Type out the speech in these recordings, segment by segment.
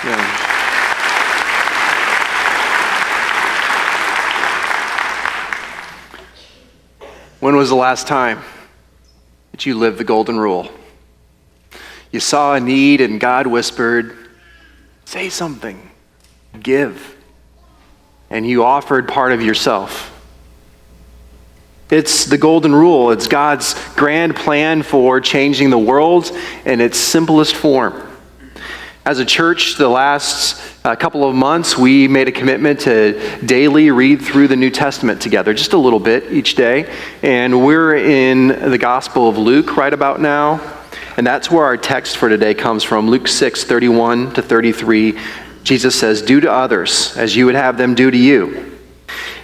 Yeah. When was the last time that you lived the golden rule? You saw a need and God whispered, say something, give. And you offered part of yourself. It's the golden rule. It's God's grand plan for changing the world in its simplest form. As a church, the last couple of months, we made a commitment to daily read through the New Testament together, just a little bit each day. And we're in the Gospel of Luke right about now. And that's where our text for today comes from, Luke 6:31 to 33. Jesus says, do to others as you would have them do to you.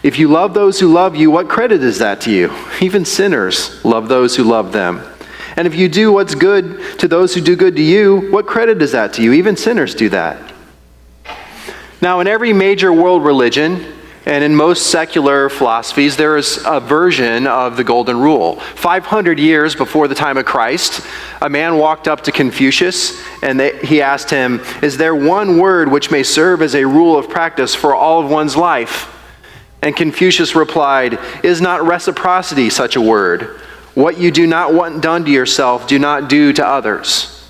If you love those who love you, what credit is that to you? Even sinners love those who love them. And if you do what's good to those who do good to you, what credit is that to you? Even sinners do that. Now, in every major world religion and in most secular philosophies, there is a version of the golden rule. 500 years before the time of Christ, a man walked up to Confucius and he asked him, is there one word which may serve as a rule of practice for all of one's life? And Confucius replied, is not reciprocity such a word? What you do not want done to yourself, do not do to others.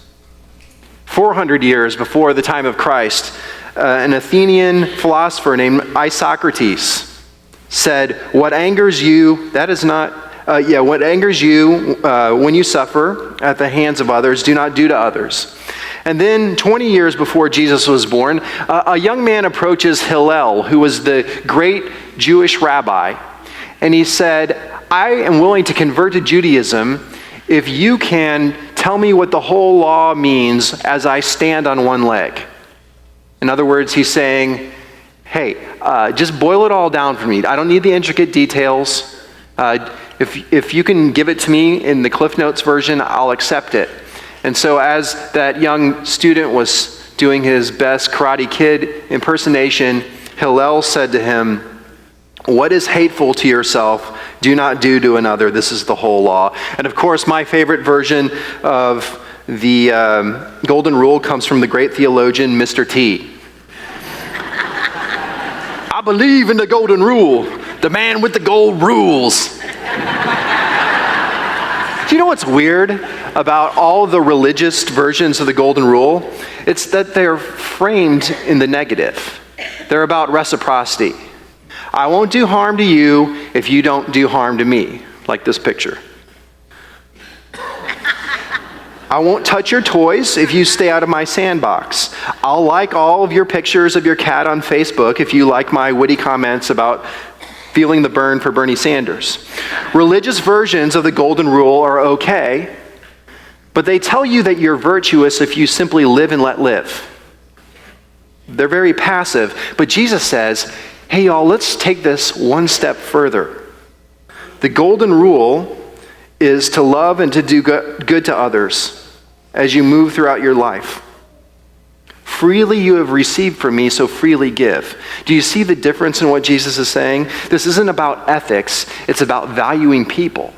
400 years before the time of Christ, an Athenian philosopher named Isocrates said, what angers you, what angers you when you suffer at the hands of others, do not do to others. And then 20 years before Jesus was born, a young man approaches Hillel, who was the great Jewish rabbi, and he said, I am willing to convert to Judaism if you can tell me what the whole law means as I stand on one leg. In other words, he's saying, hey, just boil it all down for me. I don't need the intricate details. If you can give it to me in the Cliff Notes version, I'll accept it. And so as that young student was doing his best Karate Kid impersonation, Hillel said to him, what is hateful to yourself, do not do to another. This is the whole law. And of course, my favorite version of the golden rule comes from the great theologian, Mr. T. I believe in the golden rule. The man with the gold rules. Do you know what's weird about all the religious versions of the golden rule? It's that they're framed in the negative. They're about reciprocity. I won't do harm to you if you don't do harm to me, like this picture. I won't touch your toys if you stay out of my sandbox. I'll like all of your pictures of your cat on Facebook if you like my witty comments about feeling the burn for Bernie Sanders. Religious versions of the golden rule are okay, but they tell you that you're virtuous if you simply live and let live. They're very passive, but Jesus says, hey y'all, let's take this one step further. The golden rule is to love and to do good to others as you move throughout your life. Freely you have received from me, so freely give. Do you see the difference in what Jesus is saying? This isn't about ethics, it's about valuing people.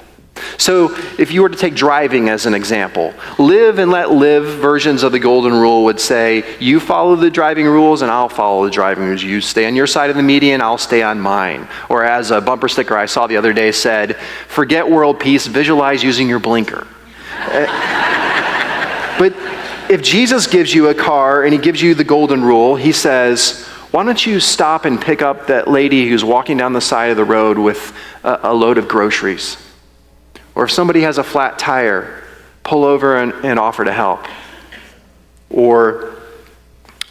So if you were to take driving as an example, live and let live versions of the golden rule would say, you follow the driving rules and I'll follow the driving rules. You stay on your side of the median, I'll stay on mine. Or as a bumper sticker I saw the other day said, forget world peace, visualize using your blinker. But if Jesus gives you a car and he gives you the golden rule, he says, why don't you stop and pick up that lady who's walking down the side of the road with a load of groceries? Or if somebody has a flat tire, pull over and offer to help. Or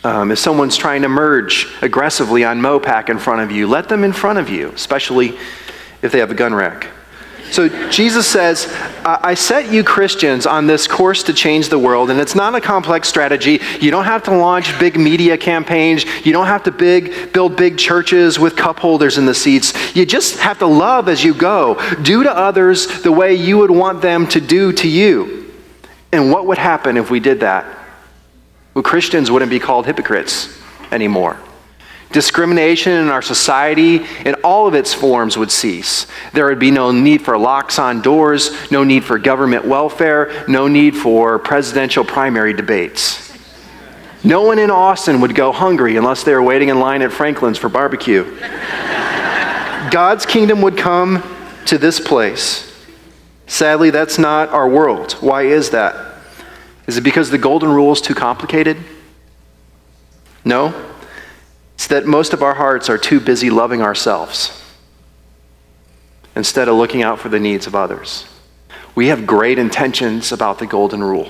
if someone's trying to merge aggressively on Mopac in front of you, let them in front of you, especially if they have a gun rack. So Jesus says, I set you Christians on this course to change the world, and it's not a complex strategy. You don't have to launch big media campaigns. You don't have to build big churches with cup holders in the seats. You just have to love as you go. Do to others the way you would want them to do to you. And what would happen if we did that? Well, Christians wouldn't be called hypocrites anymore. Discrimination in our society in all of its forms would cease. There would be no need for locks on doors, no need for government welfare, no need for presidential primary debates. No one in Austin would go hungry unless they were waiting in line at Franklin's for barbecue. God's kingdom would come to this place. Sadly, that's not our world. Why is that? Is it because the golden rule is too complicated? No. It's that most of our hearts are too busy loving ourselves instead of looking out for the needs of others. We have great intentions about the golden rule,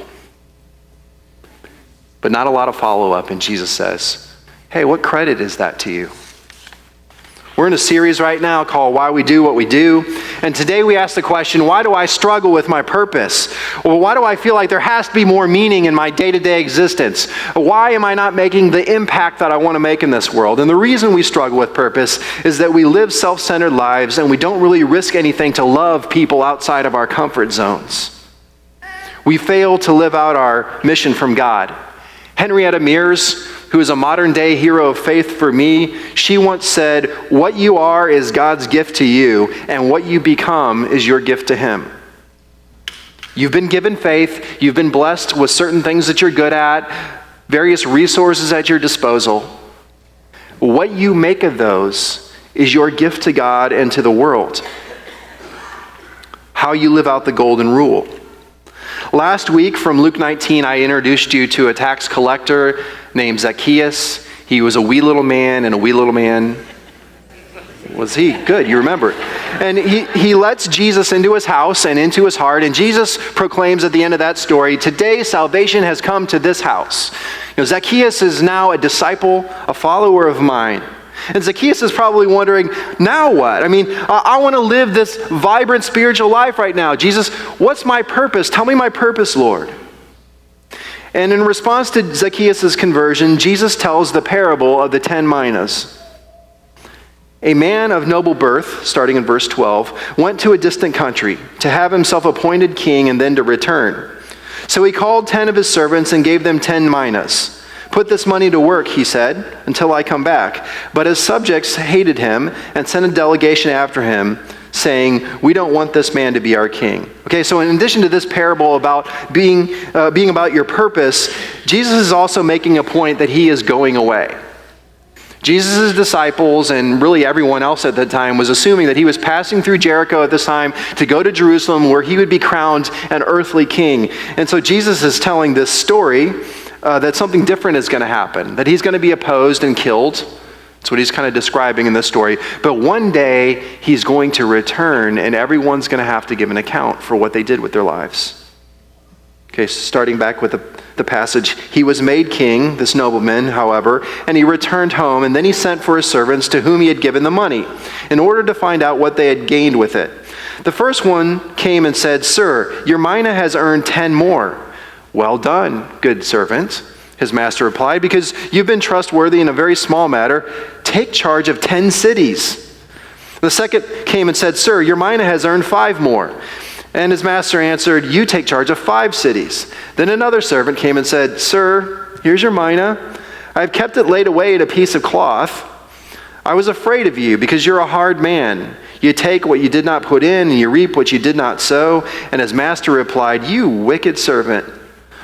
but not a lot of follow-up, and Jesus says, hey, what credit is that to you? We're in a series right now called Why We Do What We Do, and today we ask the question, why do I struggle with my purpose? Or why do I feel like there has to be more meaning in my day-to-day existence? Why am I not making the impact that I want to make in this world? And the reason we struggle with purpose is that we live self-centered lives and we don't really risk anything to love people outside of our comfort zones. We fail to live out our mission from God. Henrietta Mears, who is a modern-day hero of faith for me, she once said, what you are is God's gift to you, and what you become is your gift to Him. You've been given faith, you've been blessed with certain things that you're good at, various resources at your disposal. What you make of those is your gift to God and to the world. How you live out the golden rule. Last week from Luke 19, I introduced you to a tax collector named Zacchaeus. He was a wee little man, and a wee little man was he. Good, you remember. And he lets Jesus into his house and into his heart, and Jesus proclaims at the end of that story, today salvation has come to this house. Zacchaeus is now a disciple, a follower of mine. And Zacchaeus is probably wondering, now what? I want to live this vibrant spiritual life right now. Jesus, what's my purpose? Tell me my purpose, Lord. And in response to Zacchaeus' conversion, Jesus tells the parable of the 10 minas. A man of noble birth, starting in verse 12, went to a distant country to have himself appointed king and then to return. So he called 10 of his servants and gave them 10 minas. Put this money to work, he said, until I come back. But his subjects hated him and sent a delegation after him, saying, we don't want this man to be our king. Okay, so in addition to this parable about being about your purpose, Jesus is also making a point that he is going away. Jesus' disciples and really everyone else at that time was assuming that he was passing through Jericho at this time to go to Jerusalem where he would be crowned an earthly king. And so Jesus is telling this story that something different is going to happen, that he's going to be opposed and killed. That's what he's kind of describing in this story. But one day, he's going to return, and everyone's going to have to give an account for what they did with their lives. Okay, so starting back with the passage, he was made king, this nobleman, however, and he returned home, and then he sent for his servants to whom he had given the money, in order to find out what they had gained with it. The first one came and said, Sir, your mina has earned 10 more. Well done, good servant, his master replied, because you've been trustworthy in a very small matter. Take charge of 10 cities. The second came and said, Sir, your mina has earned 5 more. And his master answered, you take charge of 5 cities. Then another servant came and said, Sir, here's your mina. I've kept it laid away in a piece of cloth. I was afraid of you because you're a hard man. You take what you did not put in, and you reap what you did not sow. And his master replied, you wicked servant.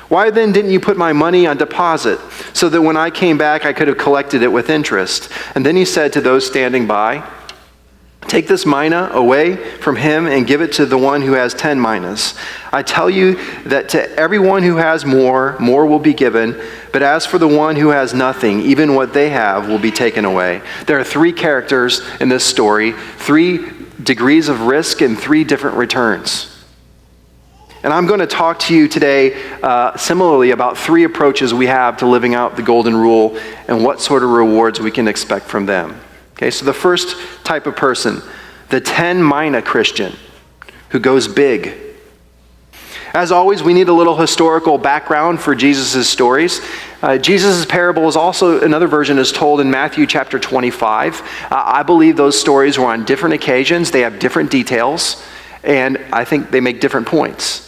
Why then didn't you put my money on deposit, so that when I came back I could have collected it with interest? And then he said to those standing by, take this mina away from him and give it to the one who has 10 minas. I tell you that to everyone who has more will be given, but as for the one who has nothing, even what they have will be taken away. There are 3 characters in this story, 3 degrees of risk and 3 different returns. And I'm going to talk to you today similarly about 3 approaches we have to living out the golden rule and what sort of rewards we can expect from them. Okay, so the first type of person, the 10 mina Christian who goes big. As always, we need a little historical background for Jesus' stories. Jesus' parable is also, another version is told in Matthew chapter 25. I believe those stories were on different occasions. They have different details, and I think they make different points.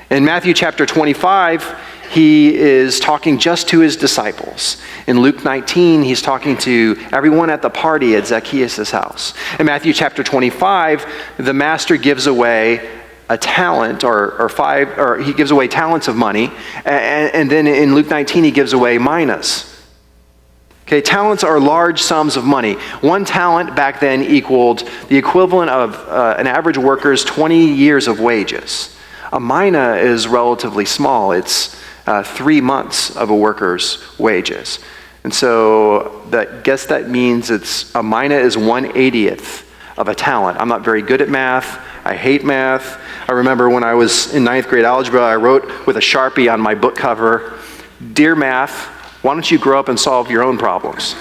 In Matthew chapter 25, he is talking just to his disciples. In Luke 19, he's talking to everyone at the party at Zacchaeus' house. In Matthew chapter 25, the master gives away a talent or five, or he gives away talents of money. And then in Luke 19, he gives away minas. Okay, talents are large sums of money. One talent back then equaled the equivalent of an average worker's 20 years of wages. A mina is relatively small. It's 3 months of a worker's wages. And so guess that means a mina is 1/80th of a talent. I'm not very good at math. I hate math. I remember when I was in 9th grade algebra, I wrote with a Sharpie on my book cover, "Dear Math, why don't you grow up and solve your own problems?"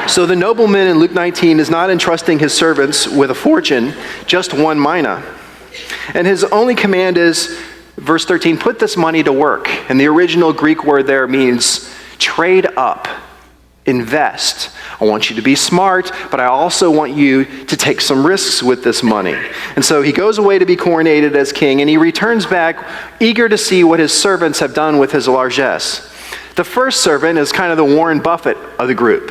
So the nobleman in Luke 19 is not entrusting his servants with a fortune, just 1 mina. And his only command is, verse 13, put this money to work. And the original Greek word there means trade up, invest. I want you to be smart, but I also want you to take some risks with this money. And so he goes away to be coronated as king, and he returns back eager to see what his servants have done with his largesse. The first servant is kind of the Warren Buffett of the group.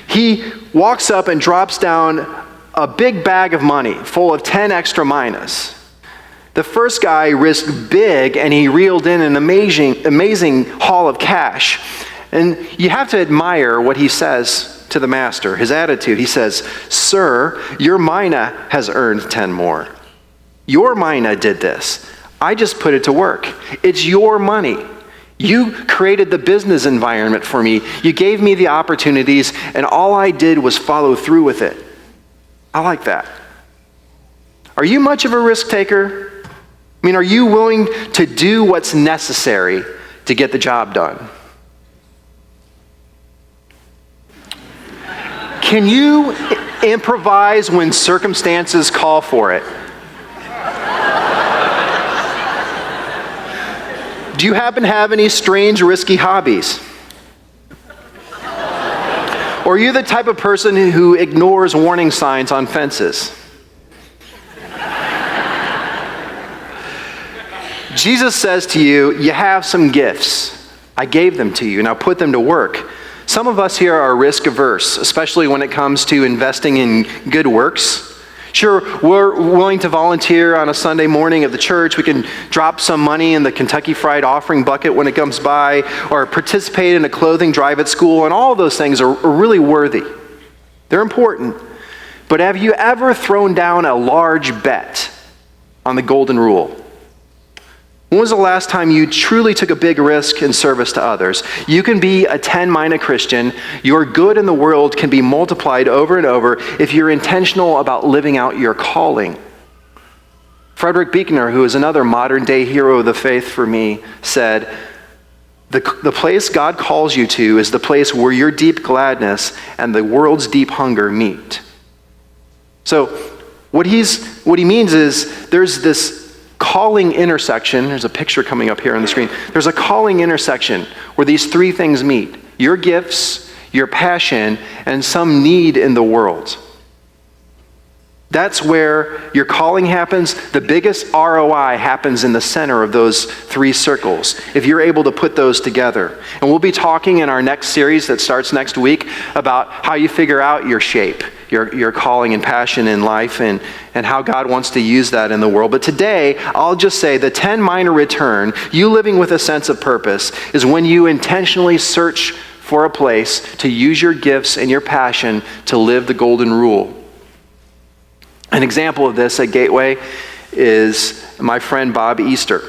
He walks up and drops down a big bag of money full of 10 extra minas. The first guy risked big, and he reeled in an amazing haul of cash. And you have to admire what he says to the master, his attitude. He says, "Sir, your mina has earned 10 more. Your mina did this. I just put it to work. It's your money. You created the business environment for me. You gave me the opportunities, and all I did was follow through with it." I like that. Are you much of a risk taker? I mean, are you willing to do what's necessary to get the job done? Can you improvise when circumstances call for it? Do you happen to have any strange, risky hobbies? Or are you the type of person who ignores warning signs on fences? Jesus says to you, you have some gifts. I gave them to you. Now put them to work. Some of us here are risk averse, especially when it comes to investing in good works. Sure, we're willing to volunteer on a Sunday morning at the church. We can drop some money in the Kentucky Fried offering bucket when it comes by, or participate in a clothing drive at school, and all of those things are really worthy. They're important. But have you ever thrown down a large bet on the golden rule? When was the last time you truly took a big risk in service to others? You can be a 10 mina Christian. Your good in the world can be multiplied over and over if you're intentional about living out your calling. Frederick Buechner, who is another modern day hero of the faith for me, said, the place God calls you to is the place where your deep gladness and the world's deep hunger meet. So what he means is there's this calling intersection. There's a picture coming up here on the screen. There's a calling intersection where these 3 things meet: your gifts, your passion, and some need in the world. That's where your calling happens. The biggest ROI happens in the center of those 3 circles, if you're able to put those together. And we'll be talking in our next series that starts next week about how you figure out your shape, your calling and passion in life, and how God wants to use that in the world. But today, I'll just say the 10 mina return, you living with a sense of purpose, is when you intentionally search for a place to use your gifts and your passion to live the golden rule. An example of this at Gateway is my friend Bob Easter.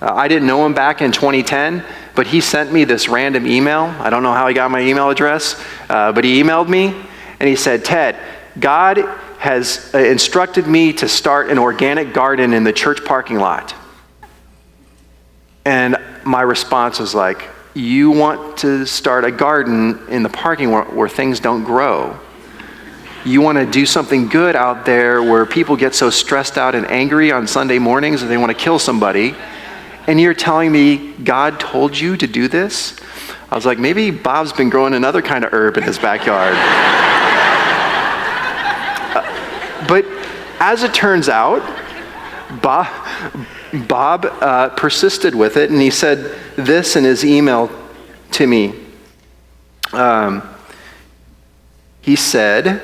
I didn't know him back in 2010, but he sent me this random email. I don't know how he got my email address, but he emailed me and he said, "Ted, God has instructed me to start an organic garden in the church parking lot." And my response was like, "You want to start a garden in the parking lot where things don't grow? You want to do something good out there where people get so stressed out and angry on Sunday mornings that they want to kill somebody, and you're telling me God told you to do this?" I was like, maybe Bob's been growing another kind of herb in his backyard. But as it turns out, Bob persisted with it, and he said this in his email to me. He said,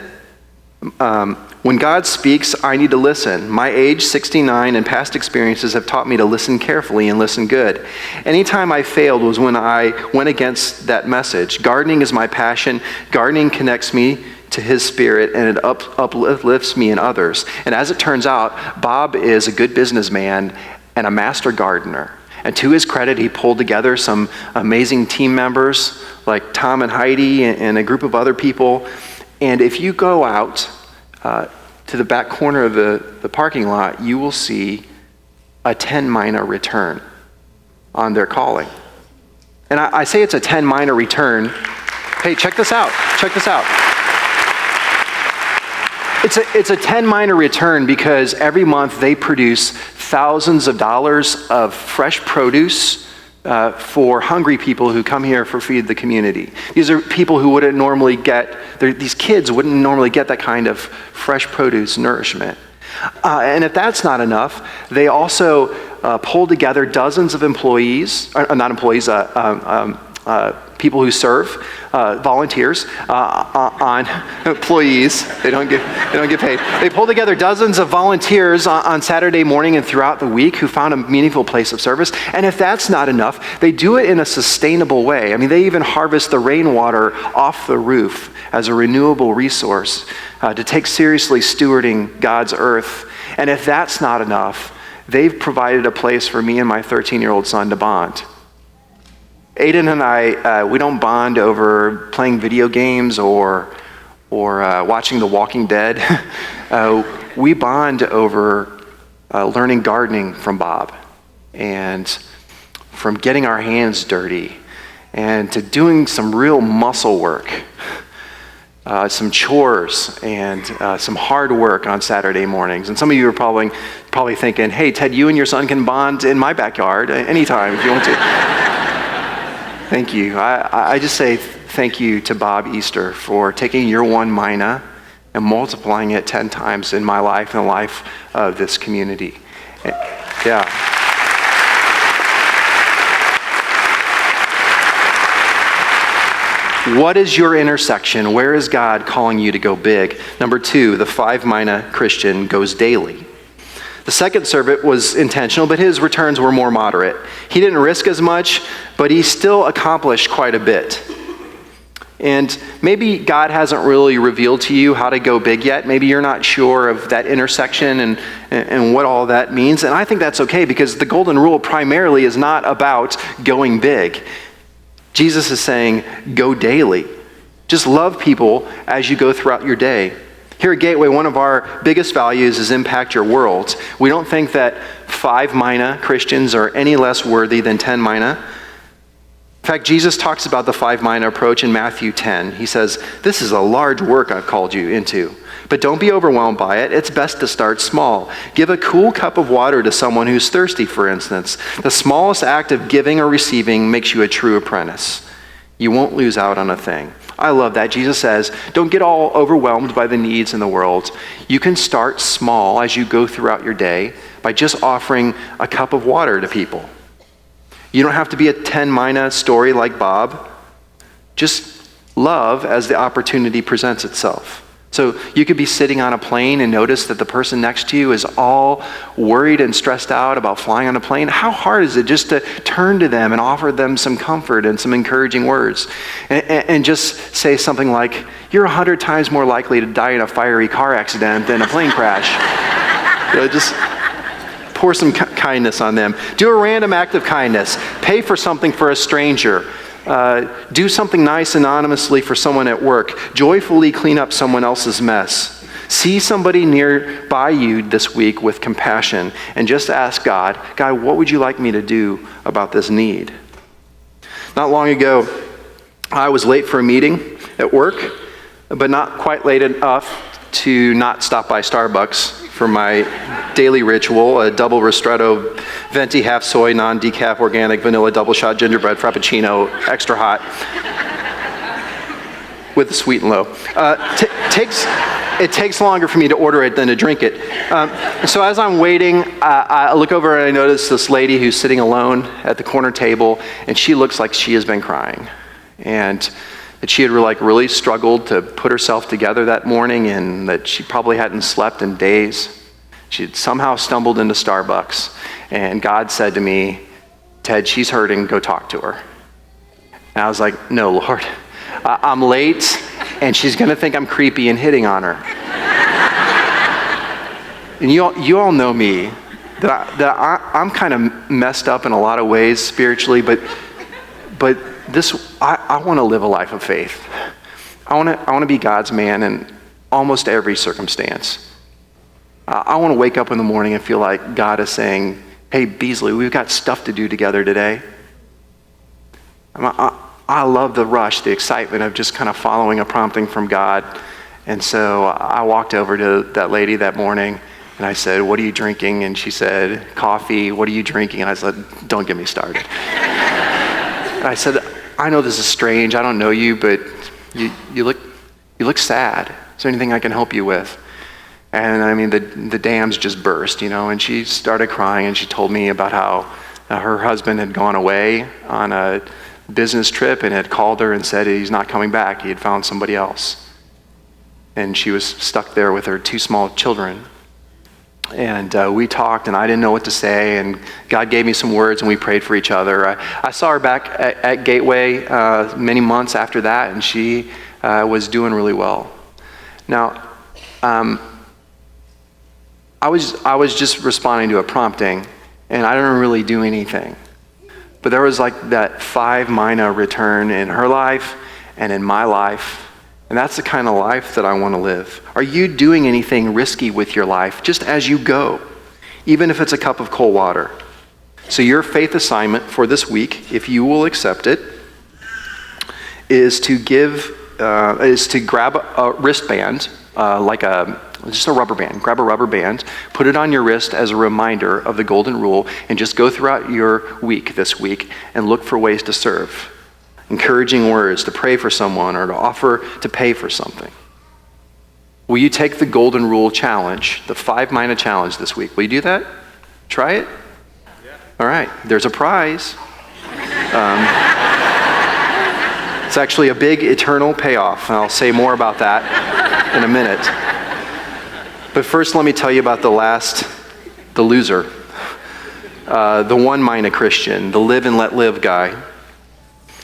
When God speaks, I need to listen. My age, 69, and past experiences have taught me to listen carefully and listen good. Anytime I failed was when I went against that message. Gardening is my passion. Gardening connects me to his spirit, and it uplifts me and others. And as it turns out, Bob is a good businessman and a master gardener. And to his credit, he pulled together some amazing team members like Tom and Heidi and a group of other people. And if you go out to the back corner of the parking lot, you will see a 10 mina return on their calling. And I say it's a 10 mina return. Hey, check this out. Check this out. It's a 10 mina return because every month they produce thousands of dollars of fresh produce for hungry people who come here for Feed the Community. These are people who wouldn't normally get, these kids wouldn't normally get that kind of fresh produce nourishment. And if that's not enough, they also pull together dozens of employees, not employees, people who serve, volunteers, on employees. They don't get paid. They pull together dozens of volunteers on Saturday morning and throughout the week who found a meaningful place of service. And if that's not enough, they do it in a sustainable way. I mean, they even harvest the rainwater off the roof as a renewable resource to take seriously stewarding God's earth. And if that's not enough, they've provided a place for me and my 13-year-old son to bond. Aiden and I, we don't bond over playing video games or watching The Walking Dead. We bond over learning gardening from Bob and from getting our hands dirty and to doing some real muscle work, some chores and some hard work on Saturday mornings. And some of you are probably thinking, hey, Ted, you and your son can bond in my backyard anytime if you want to. Thank you. I just say thank you to Bob Easter for taking your 1 mina and multiplying it 10 times in my life and the life of this community. Yeah. What is your intersection? Where is God calling you to go big? Number 2, the 5 mina Christian goes daily. The second servant was intentional, but his returns were more moderate. He didn't risk as much, but he still accomplished quite a bit. And maybe God hasn't really revealed to you how to go big yet. Maybe you're not sure of that intersection and what all that means. And I think that's okay because the golden rule primarily is not about going big. Jesus is saying, go daily. Just love people as you go throughout your day. Here at Gateway, one of our biggest values is impact your world. We don't think that 5 mina Christians are any less worthy than 10 mina. In fact, Jesus talks about the 5 mina approach in Matthew 10. He says, this is a large work I've called you into, but don't be overwhelmed by it. It's best to start small. Give a cool cup of water to someone who's thirsty, for instance. The smallest act of giving or receiving makes you a true apprentice. You won't lose out on a thing. I love that. Jesus says, don't get all overwhelmed by the needs in the world. You can start small as you go throughout your day by just offering a cup of water to people. You don't have to be a 10 mina story like Bob. Just love as the opportunity presents itself. So you could be sitting on a plane and notice that the person next to you is all worried and stressed out about flying on a plane. How hard is it just to turn to them and offer them some comfort and some encouraging words and just say something like, you're 100 times more likely to die in a fiery car accident than a plane crash. Just pour some kindness on them. Do a random act of kindness. Pay for something for a stranger. Do something nice anonymously for someone at work. Joyfully clean up someone else's mess. See somebody nearby you this week with compassion and just ask God, what would you like me to do about this need? Not long ago, I was late for a meeting at work, but not quite late enough to not stop by Starbucks for my daily ritual, a double ristretto, venti half soy, non-decaf, organic, vanilla, double shot, gingerbread, frappuccino, extra hot, with the sweet and low. It takes longer for me to order it than to drink it. So as I'm waiting, I look over and I notice this lady who's sitting alone at the corner table, and she looks like she has been crying. And that she had really struggled to put herself together that morning and that she probably hadn't slept in days. She had somehow stumbled into Starbucks, and God said to me, Ted, she's hurting, go talk to her. And I was like, no, Lord, I'm late, and she's going to think I'm creepy and hitting on her. And you all know me, that I'm kind of messed up in a lot of ways spiritually, but I want to live a life of faith. I want to be God's man in almost every circumstance. I want to wake up in the morning and feel like God is saying, hey, Beasley, we've got stuff to do together today. I love the rush, the excitement of just kind of following a prompting from God. And so I walked over to that lady that morning and I said, what are you drinking? And she said, coffee. What are you drinking? And I said, don't get me started. And I said, I know this is strange. I don't know you, but you look sad. Is there anything I can help you with? And I mean, the dams just burst, and she started crying and she told me about how her husband had gone away on a business trip and had called her and said he's not coming back. He had found somebody else. And she was stuck there with her 2 small children. And we talked, and I didn't know what to say, and God gave me some words, and we prayed for each other. I saw her back at Gateway many months after that, and she was doing really well. Now, I was just responding to a prompting, and I didn't really do anything. But there was like that 5 mina return in her life and in my life. And that's the kind of life that I want to live. Are you doing anything risky with your life just as you go, even if it's a cup of cold water? So your faith assignment for this week, if you will accept it, is to grab a wristband, just a rubber band. Grab a rubber band, put it on your wrist as a reminder of the golden rule, and just go throughout your week this week and look for ways to serve. Encouraging words, to pray for someone, or to offer to pay for something. Will you take the golden rule challenge, the 5 mina challenge this week? Will you do that? Try it? Yeah. All right, there's a prize. It's actually a big eternal payoff, and I'll say more about that in a minute. But first, let me tell you about the loser, the 1 mina Christian, the live and let live guy.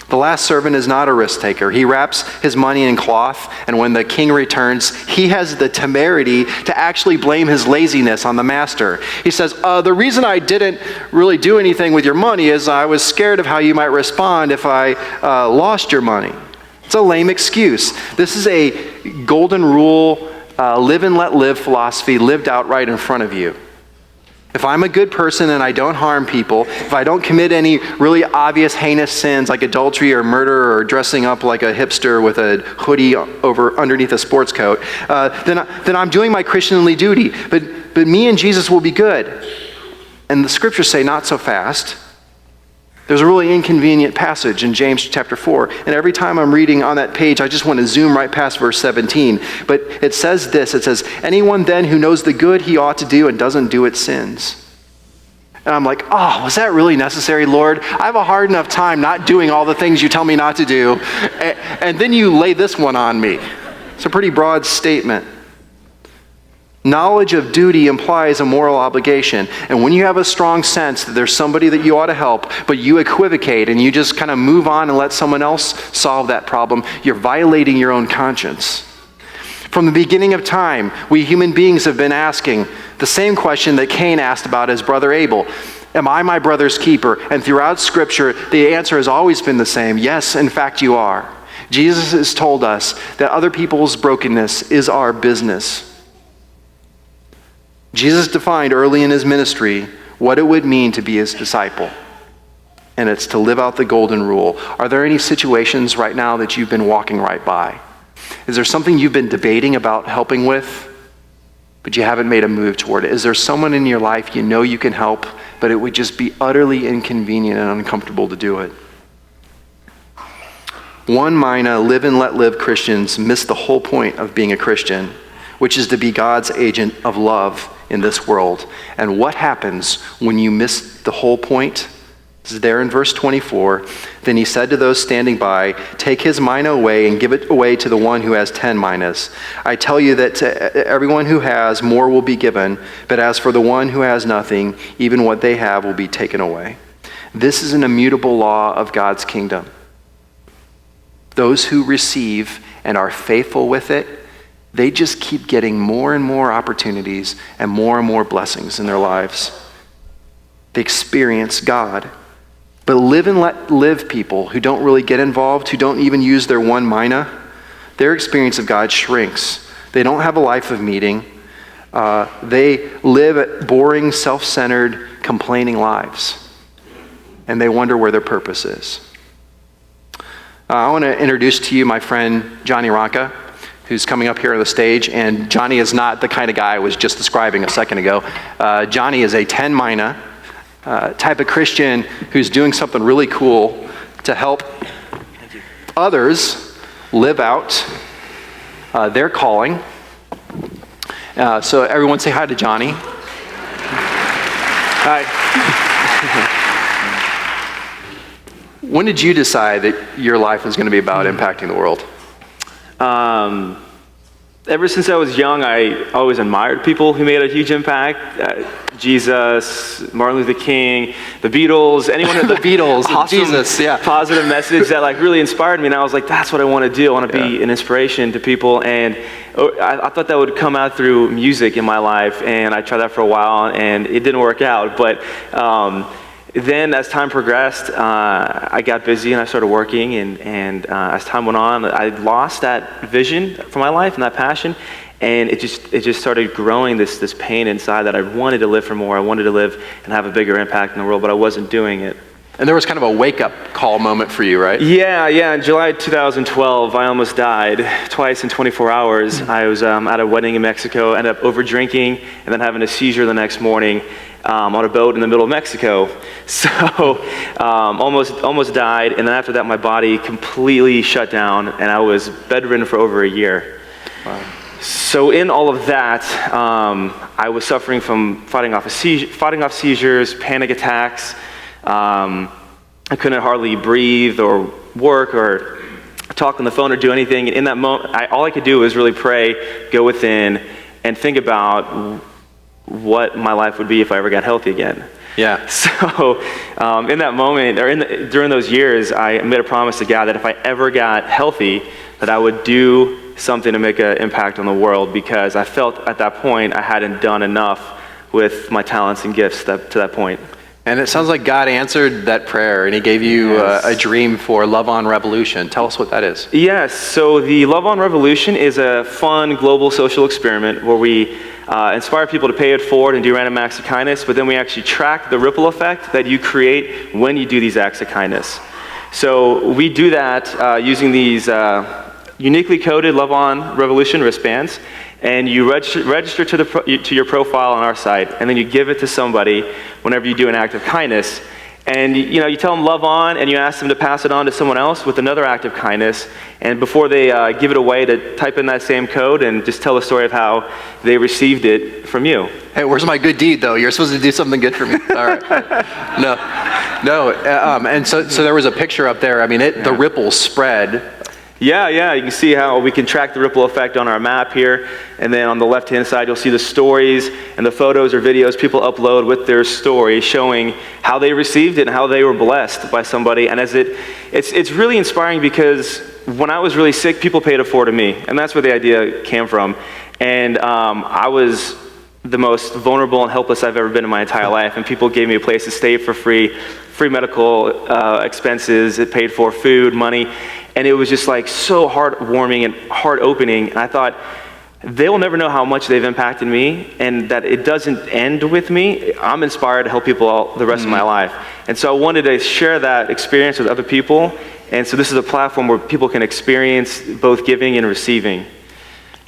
The last servant is not a risk taker. He wraps his money in cloth, and when the king returns, he has the temerity to actually blame his laziness on the master. He says, the reason I didn't really do anything with your money is I was scared of how you might respond if I lost your money. It's a lame excuse. This is a golden rule, live and let live philosophy lived out right in front of you. If I'm a good person and I don't harm people, if I don't commit any really obvious heinous sins like adultery or murder or dressing up like a hipster with a hoodie underneath a sports coat, then I'm doing my Christianly duty. But me and Jesus will be good. And the scriptures say not so fast. There's a really inconvenient passage in James chapter 4, and every time I'm reading on that page, I just want to zoom right past verse 17. But it says this, it says, anyone then who knows the good he ought to do and doesn't do it sins. And I'm like, was that really necessary, Lord? I have a hard enough time not doing all the things you tell me not to do, and then you lay this one on me. It's a pretty broad statement. Knowledge of duty implies a moral obligation. And when you have a strong sense that there's somebody that you ought to help, but you equivocate and you just kind of move on and let someone else solve that problem, you're violating your own conscience. From the beginning of time, we human beings have been asking the same question that Cain asked about his brother Abel. Am I my brother's keeper? And throughout Scripture, the answer has always been the same. Yes, in fact, you are. Jesus has told us that other people's brokenness is our business. Jesus defined early in his ministry what it would mean to be his disciple. And it's to live out the golden rule. Are there any situations right now that you've been walking right by? Is there something you've been debating about helping with, but you haven't made a move toward it? Is there someone in your life you know you can help, but it would just be utterly inconvenient and uncomfortable to do it? 1 mina live and let live Christians miss the whole point of being a Christian, which is to be God's agent of love in this world. And what happens when you miss the whole point? This is there in verse 24. Then he said to those standing by, "Take his mina away and give it away to the one who has 10 minas. I tell you that to everyone who has, more will be given, but as for the one who has nothing, even what they have will be taken away." This is an immutable law of God's kingdom. Those who receive and are faithful with it, they just keep getting more and more opportunities and more blessings in their lives. They experience God. But live and let live people who don't really get involved, who don't even use their one mina, their experience of God shrinks. They don't have a life of meeting. They live boring, self-centered, complaining lives. And they wonder where their purpose is. I want to introduce to you my friend Johnny Ranka, who's coming up here on the stage. And Johnny is not the kind of guy I was just describing a second ago. Johnny is a 10 mina type of Christian who's doing something really cool to help others live out their calling. So everyone say hi to Johnny. Hi. When did you decide that your life was going to be about impacting the world? Ever since I was young, I always admired people who made a huge impact. Jesus, Martin Luther King, the Beatles, anyone with the Beatles, awesome, Jesus, yeah. positive message that like really inspired me. And I was like, that's what I want to do. I want to be an inspiration to people. And I thought that would come out through music in my life. And I tried that for a while, and it didn't work out. But then as time progressed, I got busy and I started working, and as time went on, I lost that vision for my life and that passion, and it just started growing this pain inside that I wanted to live for more. I wanted to live and have a bigger impact in the world, but I wasn't doing it. And there was kind of a wake-up call moment for you, right? Yeah. In July 2012, I almost died twice in 24 hours. I was at a wedding in Mexico, ended up over-drinking, and then having a seizure the next morning. On a boat in the middle of Mexico. So almost died, and then after that my body completely shut down, and I was bedridden for over a year. Wow. So in all of that, I was suffering from fighting off seizures, panic attacks. I couldn't hardly breathe or work or talk on the phone or do anything. And in that moment, all I could do was really pray, go within, and think about what my life would be if I ever got healthy again. Yeah. So in that moment, or during those years, I made a promise to God that if I ever got healthy, that I would do something to make an impact on the world, because I felt at that point I hadn't done enough with my talents and gifts to that point. And it sounds like God answered that prayer, and he gave you a dream for Love On Revolution. Tell us what that is. Yes, so the Love On Revolution is a fun global social experiment where we inspire people to pay it forward and do random acts of kindness, but then we actually track the ripple effect that you create when you do these acts of kindness. So we do that using these uniquely coded Love On Revolution wristbands, and you register to your profile on our site, and then you give it to somebody whenever you do an act of kindness. And you tell them love on, and you ask them to pass it on to someone else with another act of kindness. And before they give it away, to type in that same code and just tell the story of how they received it from you. Hey, where's my good deed, though? You're supposed to do something good for me. All right. No. And so there was a picture up there. I mean, the ripples spread. Yeah, you can see how we can track the ripple effect on our map here. And then on the left-hand side, you'll see the stories and the photos or videos people upload with their story showing how they received it and how they were blessed by somebody. And it's really inspiring, because when I was really sick, people paid it forward to me. And that's where the idea came from. And I was the most vulnerable and helpless I've ever been in my entire life. And people gave me a place to stay for free medical expenses. It paid for food, money. And it was just like so heartwarming and heart-opening. And I thought, they will never know how much they've impacted me, and that it doesn't end with me. I'm inspired to help people the rest of my life. And so I wanted to share that experience with other people. And so this is a platform where people can experience both giving and receiving.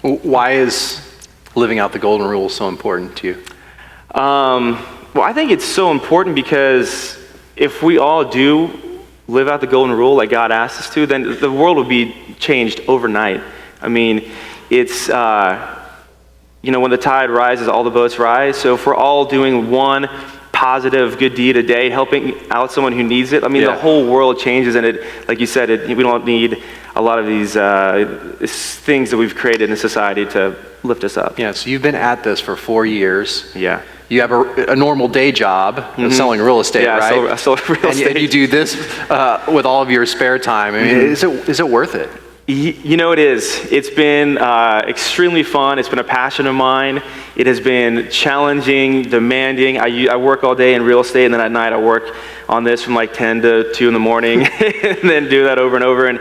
Why is living out the golden rule so important to you? Well, I think it's so important because if we all do live out the golden rule like God asked us to, then the world will be changed overnight. I mean, it's, when the tide rises, all the boats rise. So if we're all doing one positive good deed a day, helping out someone who needs it, I mean, the whole world changes, and it, like you said, we don't need a lot of these things that we've created in society to lift us up. Yeah, so you've been at this for 4 years. Yeah. You have a normal day job of selling real estate, Yeah, right? I sell real estate. And you do this with all of your spare time. I mean, is it worth it? You know, it is. It's been extremely fun. It's been a passion of mine. It has been challenging, demanding. I work all day in real estate, and then at night I work on this from like 10 to 2 in the morning, and then do that over and over. And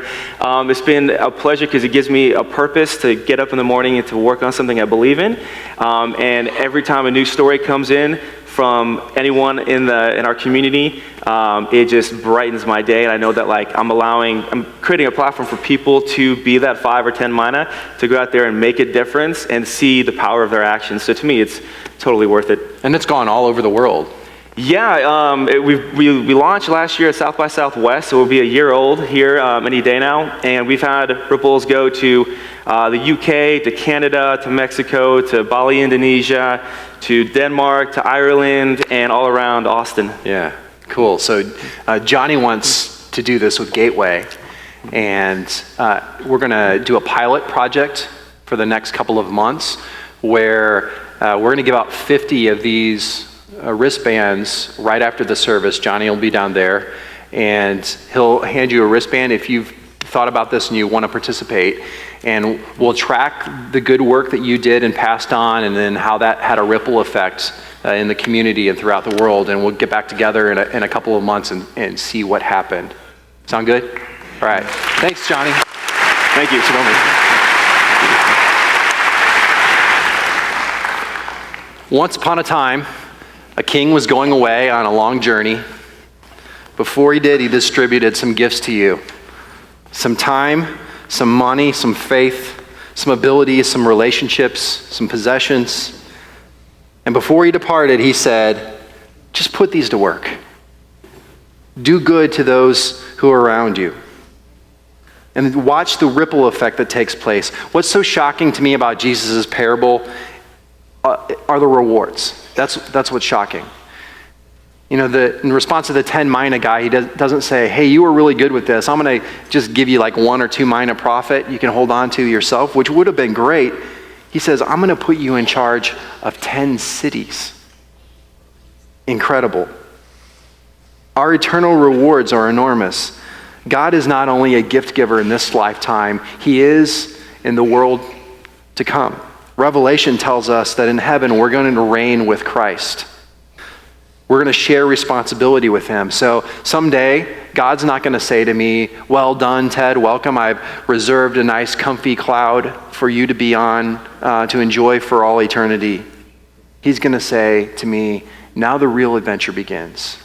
it's been a pleasure because it gives me a purpose to get up in the morning and to work on something I believe in. And every time a new story comes in from anyone in our community, it just brightens my day. And I know that I'm creating a platform for people to be that 5 or 10 mina, to go out there and make a difference and see the power of their actions. So to me, it's totally worth it. And it's gone all over the world. Yeah, we launched last year at South by Southwest, so we'll be a year old here any day now. And we've had Ripples go to the UK, to Canada, to Mexico, to Bali, Indonesia, to Denmark, to Ireland, and all around Austin. Yeah, cool. So Johnny wants to do this with Gateway, and we're going to do a pilot project for the next couple of months where we're going to give out 50 of these wristbands right after the service. Johnny will be down there, and he'll hand you a wristband if you've thought about this and you want to participate, and we'll track the good work that you did and passed on, and then how that had a ripple effect in the community and throughout the world. And we'll get back together in a couple of months and see what happened. Sound good? All right. Thanks, Johnny. Thank you. Once upon a time, a king was going away on a long journey. Before he did, he distributed some gifts to you. Some time, some money, some faith, some abilities, some relationships, some possessions. And before he departed, he said, just put these to work. Do good to those who are around you. And watch the ripple effect that takes place. What's so shocking to me about Jesus' parable are the rewards. That's what's shocking. You know, in response to the 10 mina guy, he doesn't say, hey, you were really good with this. I'm going to just give you like 1 or 2 mina profit you can hold on to yourself, which would have been great. He says, I'm going to put you in charge of 10 cities. Incredible. Our eternal rewards are enormous. God is not only a gift giver in this lifetime, he is in the world to come. Revelation tells us that in heaven we're going to reign with Christ. We're going to share responsibility with him. So someday, God's not going to say to me, well done, Ted, welcome. I've reserved a nice comfy cloud for you to be on, to enjoy for all eternity. He's going to say to me, now the real adventure begins.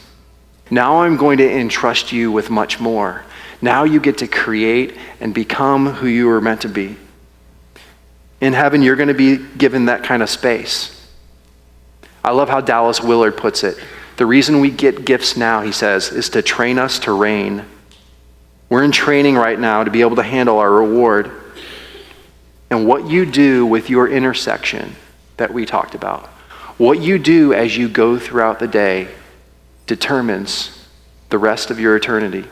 Now I'm going to entrust you with much more. Now you get to create and become who you were meant to be. In heaven, you're going to be given that kind of space. I love how Dallas Willard puts it. The reason we get gifts now, he says, is to train us to reign. We're in training right now to be able to handle our reward. And what you do with your intersection that we talked about, what you do as you go throughout the day determines the rest of your eternity.